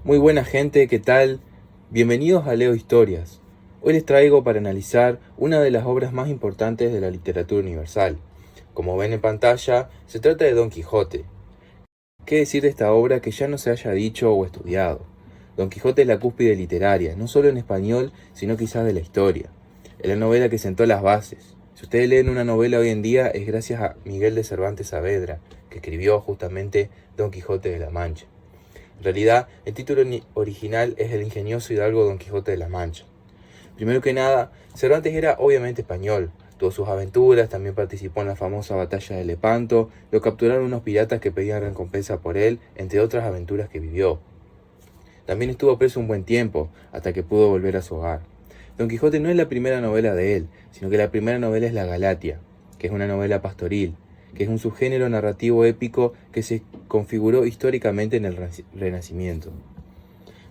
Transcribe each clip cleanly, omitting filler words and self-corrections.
Muy buena gente, ¿qué tal? Bienvenidos a Leo Historias. Hoy les traigo para analizar una de las obras más importantes de la literatura universal. Como ven en pantalla, se trata de Don Quijote. ¿Qué decir de esta obra que ya no se haya dicho o estudiado? Don Quijote es la cúspide literaria, no solo en español, sino quizás de la historia. Es la novela que sentó las bases. Si ustedes leen una novela hoy en día es gracias a Miguel de Cervantes Saavedra, que escribió justamente Don Quijote de la Mancha. En realidad, el título original es El ingenioso hidalgo Don Quijote de la Mancha. Primero que nada, Cervantes era obviamente español. Tuvo sus aventuras, también participó en la famosa batalla de Lepanto, lo capturaron unos piratas que pedían recompensa por él, entre otras aventuras que vivió. También estuvo preso un buen tiempo, hasta que pudo volver a su hogar. Don Quijote no es la primera novela de él, sino que la primera novela es La Galatea, que es una novela pastoril, que es un subgénero narrativo épico que se configuró históricamente en el Renacimiento.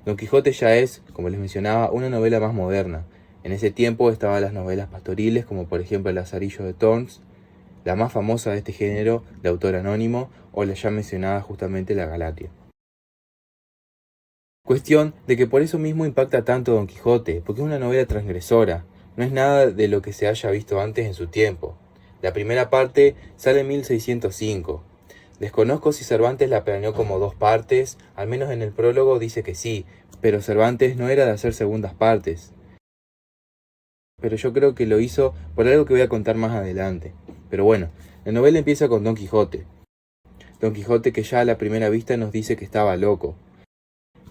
Don Quijote ya es, como les mencionaba, una novela más moderna. En ese tiempo estaban las novelas pastoriles, como por ejemplo El Lazarillo de Tormes, la más famosa de este género, de autor anónimo, o la ya mencionada justamente La Galatea. Cuestión de que por eso mismo impacta tanto Don Quijote, porque es una novela transgresora, no es nada de lo que se haya visto antes en su tiempo. La primera parte sale en 1605. Desconozco si Cervantes la planeó como dos partes, al menos en el prólogo dice que sí, pero Cervantes no era de hacer segundas partes. Pero yo creo que lo hizo por algo que voy a contar más adelante. Pero bueno, la novela empieza con Don Quijote. Don Quijote que ya a la primera vista nos dice que estaba loco,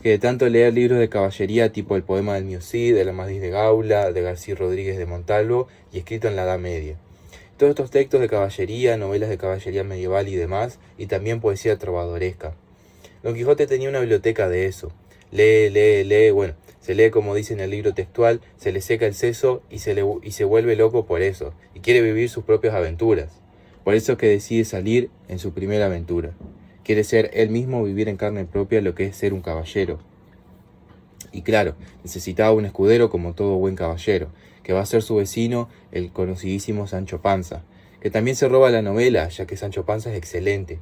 que de tanto leer libros de caballería tipo el poema del Mío Cid, el Amadís de Gaula, de García Rodríguez de Montalvo y escrito en la Edad Media. Todos estos textos de caballería, novelas de caballería medieval y demás, y también poesía trovadoresca. Don Quijote tenía una biblioteca de eso. Lee, lee, lee, bueno, se lee como dice en el libro textual, se le seca el seso y se vuelve loco por eso, y quiere vivir sus propias aventuras. Por eso es que decide salir en su primera aventura. Quiere ser él mismo, vivir en carne propia lo que es ser un caballero. Y claro, necesitaba un escudero como todo buen caballero, que va a ser su vecino, el conocidísimo Sancho Panza, que también se roba la novela, ya que Sancho Panza es excelente.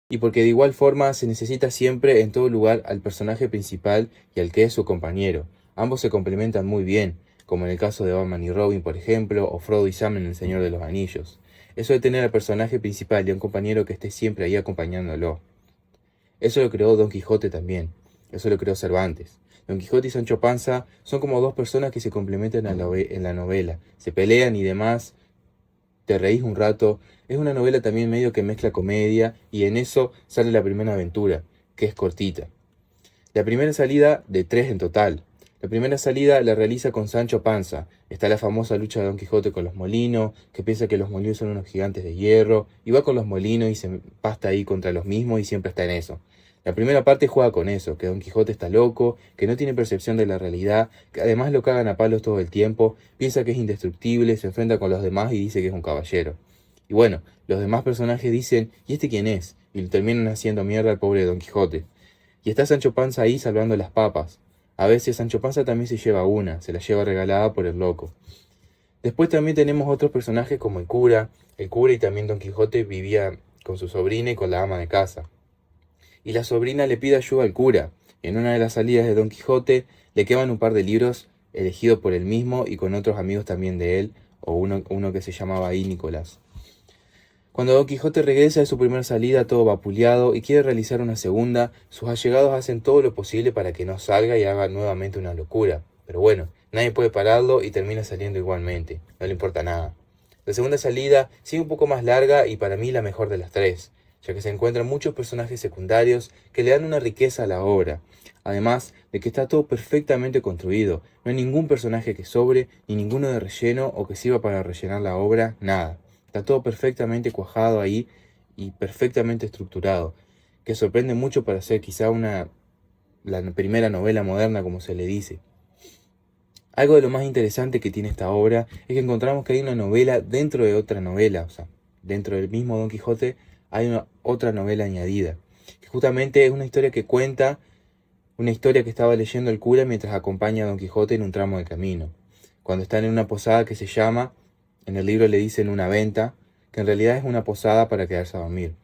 Y porque de igual forma se necesita siempre en todo lugar al personaje principal y al que es su compañero. Ambos se complementan muy bien, como en el caso de Batman y Robin, por ejemplo, o Frodo y Sam en El Señor de los Anillos. Eso de tener al personaje principal y a un compañero que esté siempre ahí acompañándolo. Eso lo creó Don Quijote también. Eso lo creó Cervantes. Don Quijote y Sancho Panza son como dos personas que se complementan en la novela. Se pelean y demás, te reís un rato. Es una novela también medio que mezcla comedia y en eso sale la primera aventura, que es cortita. La primera salida de tres en total. La primera salida la realiza con Sancho Panza. Está la famosa lucha de Don Quijote con los molinos, que piensa que los molinos son unos gigantes de hierro, y va con los molinos y se pasta ahí contra los mismos y siempre está en eso. La primera parte juega con eso, que Don Quijote está loco, que no tiene percepción de la realidad, que además lo cagan a palos todo el tiempo, piensa que es indestructible, se enfrenta con los demás y dice que es un caballero. Y bueno, los demás personajes dicen, ¿y este quién es? Y le terminan haciendo mierda al pobre Don Quijote. Y está Sancho Panza ahí salvando las papas. A veces Sancho Panza también se lleva una, se la lleva regalada por el loco. Después también tenemos otros personajes como el cura. El cura y también Don Quijote vivía con su sobrina y con la ama de casa. Y la sobrina le pide ayuda al cura. En una de las salidas de Don Quijote le queman un par de libros elegidos por él mismo y con otros amigos también de él, o uno que se llamaba ahí Nicolás. Cuando Don Quijote regresa de su primera salida todo vapuleado y quiere realizar una segunda, sus allegados hacen todo lo posible para que no salga y haga nuevamente una locura. Pero bueno, nadie puede pararlo y termina saliendo igualmente, no le importa nada. La segunda salida sigue un poco más larga y para mí la mejor de las tres, ya que se encuentran muchos personajes secundarios que le dan una riqueza a la obra. Además de que está todo perfectamente construido, no hay ningún personaje que sobre, ni ninguno de relleno o que sirva para rellenar la obra, nada. Está todo perfectamente cuajado ahí y perfectamente estructurado, que sorprende mucho para ser quizá la primera novela moderna como se le dice. Algo de lo más interesante que tiene esta obra es que encontramos que hay una novela dentro de otra novela, o sea, dentro del mismo Don Quijote hay otra novela añadida, que justamente es una historia que cuenta una historia que estaba leyendo el cura mientras acompaña a Don Quijote en un tramo de camino. Cuando están en una posada que se llama, en el libro le dicen una venta, que en realidad es una posada para quedarse a dormir.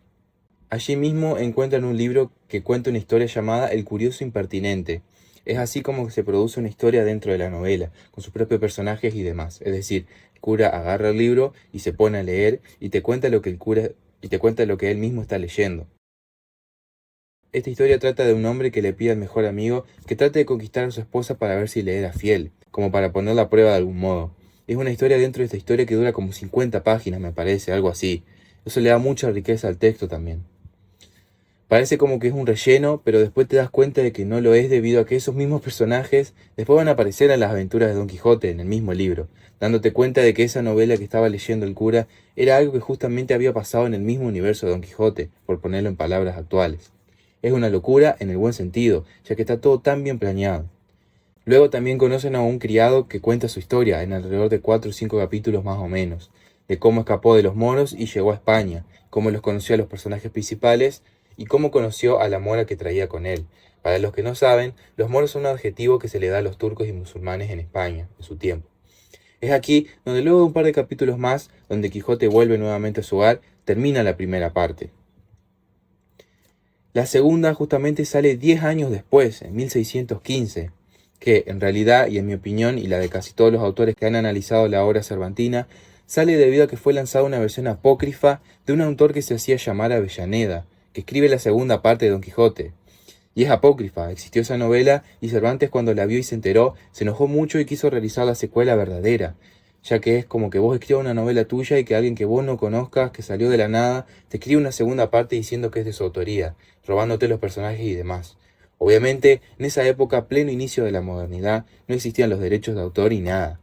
Allí mismo encuentran un libro que cuenta una historia llamada El curioso impertinente. Es así como se produce una historia dentro de la novela, con sus propios personajes y demás. Es decir, el cura agarra el libro y se pone a leer y te cuenta lo que el cura y te cuenta lo que él mismo está leyendo. Esta historia trata de un hombre que le pide al mejor amigo que trate de conquistar a su esposa para ver si le era fiel, como para ponerla a prueba de algún modo. Es una historia dentro de esta historia que dura como 50 páginas, me parece, algo así. Eso le da mucha riqueza al texto también. Parece como que es un relleno, pero después te das cuenta de que no lo es debido a que esos mismos personajes después van a aparecer en las aventuras de Don Quijote en el mismo libro, dándote cuenta de que esa novela que estaba leyendo el cura era algo que justamente había pasado en el mismo universo de Don Quijote, por ponerlo en palabras actuales. Es una locura en el buen sentido, ya que está todo tan bien planeado. Luego también conocen a un criado que cuenta su historia en alrededor de 4 o 5 capítulos más o menos, de cómo escapó de los moros y llegó a España, cómo los conoció a los personajes principales y cómo conoció a la mora que traía con él. Para los que no saben, los moros son un adjetivo que se le da a los turcos y musulmanes en España, en su tiempo. Es aquí donde luego de un par de capítulos más, donde Quijote vuelve nuevamente a su hogar, termina la primera parte. La segunda justamente sale 10 años después, en 1615, que en realidad, y en mi opinión, y la de casi todos los autores que han analizado la obra cervantina, sale debido a que fue lanzada una versión apócrifa de un autor que se hacía llamar Avellaneda, que escribe la segunda parte de Don Quijote. Y es apócrifa, existió esa novela y Cervantes cuando la vio y se enteró, se enojó mucho y quiso realizar la secuela verdadera, ya que es como que vos escribas una novela tuya y que alguien que vos no conozcas, que salió de la nada, te escribe una segunda parte diciendo que es de su autoría, robándote los personajes y demás. Obviamente, en esa época, pleno inicio de la modernidad, no existían los derechos de autor y nada.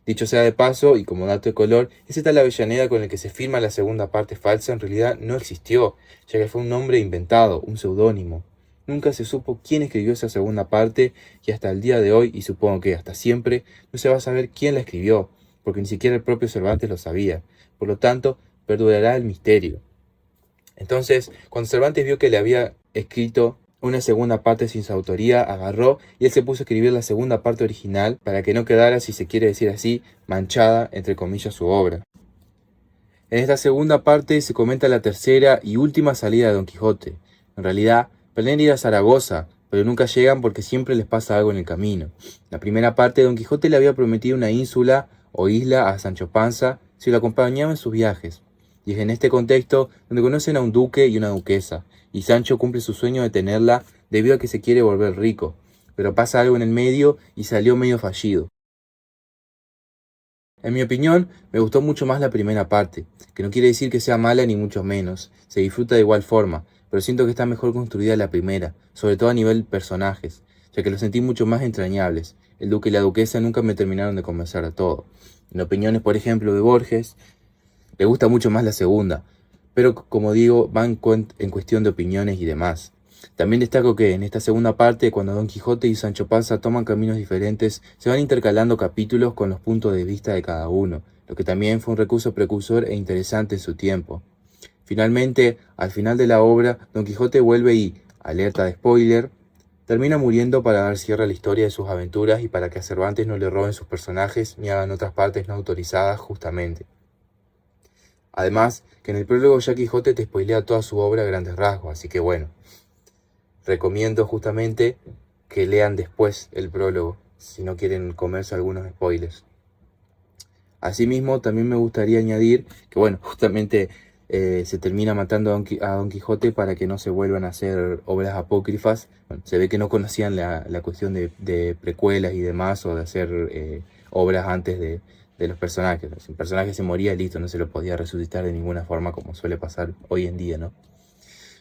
Dicho sea de paso, y como dato de color, ese tal Avellaneda con el que se firma la segunda parte falsa en realidad no existió, ya que fue un nombre inventado, un seudónimo. Nunca se supo quién escribió esa segunda parte y hasta el día de hoy, y supongo que hasta siempre, no se va a saber quién la escribió, porque ni siquiera el propio Cervantes lo sabía. Por lo tanto, perdurará el misterio. Entonces, cuando Cervantes vio que le había escrito una segunda parte sin su autoría, agarró y él se puso a escribir la segunda parte original para que no quedara, si se quiere decir así, manchada, entre comillas, su obra. En esta segunda parte se comenta la tercera y última salida de Don Quijote. En realidad, planean ir a Zaragoza, pero nunca llegan porque siempre les pasa algo en el camino. La primera parte, Don Quijote le había prometido una ínsula o isla a Sancho Panza si lo acompañaba en sus viajes. Y es en este contexto donde conocen a un duque y una duquesa, y Sancho cumple su sueño de tenerla debido a que se quiere volver rico, pero pasa algo en el medio y salió medio fallido. En mi opinión, me gustó mucho más la primera parte, que no quiere decir que sea mala ni mucho menos, se disfruta de igual forma, pero siento que está mejor construida la primera, sobre todo a nivel personajes, ya que los sentí mucho más entrañables. El duque y la duquesa nunca me terminaron de convencer a todo. En opiniones, por ejemplo, de Borges, le gusta mucho más la segunda, pero como digo, van en cuestión de opiniones y demás. También destaco que en esta segunda parte, cuando Don Quijote y Sancho Panza toman caminos diferentes, se van intercalando capítulos con los puntos de vista de cada uno, lo que también fue un recurso precursor e interesante en su tiempo. Finalmente, al final de la obra, Don Quijote vuelve y, alerta de spoiler, termina muriendo para dar cierre a la historia de sus aventuras y para que a Cervantes no le roben sus personajes ni hagan otras partes no autorizadas justamente. Además, que en el prólogo ya Quijote te spoilea toda su obra a grandes rasgos, así que bueno, recomiendo justamente que lean después el prólogo, si no quieren comerse algunos spoilers. Asimismo, también me gustaría añadir que, bueno, justamente se termina matando a Don Quijote para que no se vuelvan a hacer obras apócrifas. Bueno, se ve que no conocían la cuestión de precuelas y demás, o de hacer obras antes de los personajes. Si un personaje se moría, listo, no se lo podía resucitar de ninguna forma, como suele pasar hoy en día, ¿no?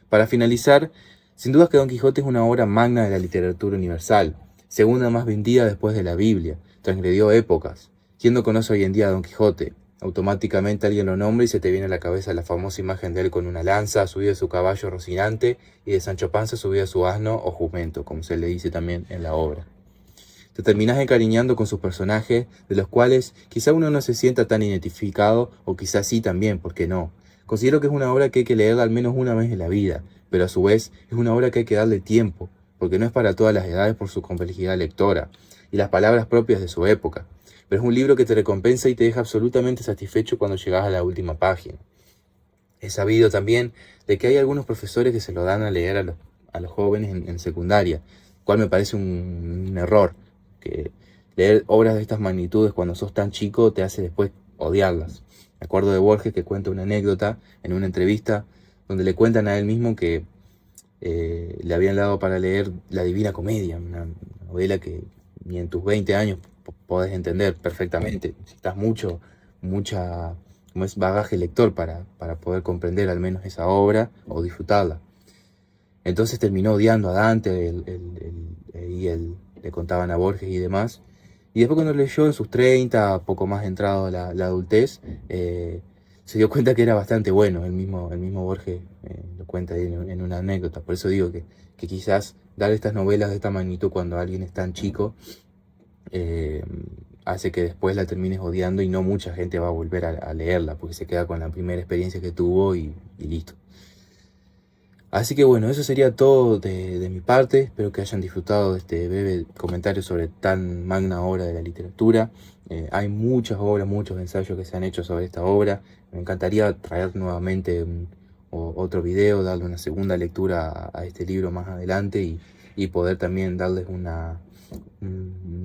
Para finalizar, sin duda que Don Quijote es una obra magna de la literatura universal, segunda más vendida después de la Biblia, transgredió épocas. ¿Quién no conoce hoy en día a Don Quijote? Automáticamente alguien lo nombra y se te viene a la cabeza la famosa imagen de él con una lanza, subido a su caballo Rocinante, y de Sancho Panza subido a su asno o jumento, como se le dice también en la obra. Te terminás encariñando con sus personajes, de los cuales quizá uno no se sienta tan identificado, o quizá sí también, ¿por qué no? Considero que es una obra que hay que leerla al menos una vez en la vida, pero a su vez es una obra que hay que darle tiempo, porque no es para todas las edades por su complejidad lectora y las palabras propias de su época, pero es un libro que te recompensa y te deja absolutamente satisfecho cuando llegas a la última página. He sabido también de que hay algunos profesores que se lo dan a leer a los jóvenes en secundaria, cual me parece un error, que leer obras de estas magnitudes cuando sos tan chico te hace después odiarlas. Me acuerdo de Borges que cuenta una anécdota en una entrevista donde le cuentan a él mismo que le habían dado para leer La Divina Comedia, una novela que ni en tus 20 años podés entender perfectamente. Necesitas mucha, como es, bagaje lector para poder comprender al menos esa obra o disfrutarla. Entonces terminó odiando a Dante, le contaban a Borges y demás. Y después cuando leyó en sus 30, poco más entrado a la adultez, se dio cuenta que era bastante bueno. El mismo Borges lo cuenta ahí en una anécdota. Por eso digo que quizás dar estas novelas de esta magnitud cuando alguien es tan chico hace que después la termines odiando y no mucha gente va a volver a leerla porque se queda con la primera experiencia que tuvo y listo. Así que bueno, eso sería todo de mi parte. Espero que hayan disfrutado de este breve comentario sobre tan magna obra de la literatura. Hay muchas obras, muchos ensayos que se han hecho sobre esta obra. Me encantaría traer nuevamente otro video, darle una segunda lectura a este libro más adelante y poder también darles una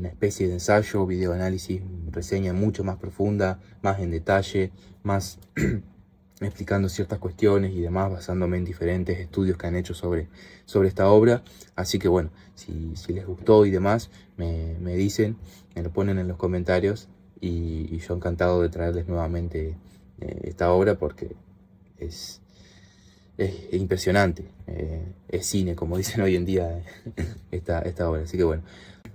especie de ensayo, videoanálisis, reseña mucho más profunda, más en detalle, más explicando ciertas cuestiones y demás, basándome en diferentes estudios que han hecho sobre esta obra. Así que bueno, si les gustó y demás, me dicen, me lo ponen en los comentarios y yo encantado de traerles nuevamente esta obra porque es impresionante, es cine, como dicen hoy en día esta obra. Así que bueno,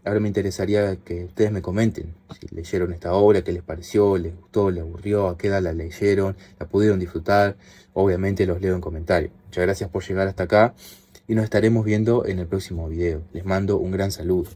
ahora me interesaría que ustedes me comenten si leyeron esta obra, qué les pareció, les gustó, les aburrió, a qué edad la leyeron, la pudieron disfrutar. Obviamente los leo en comentarios. Muchas gracias por llegar hasta acá y nos estaremos viendo en el próximo video. Les mando un gran saludo.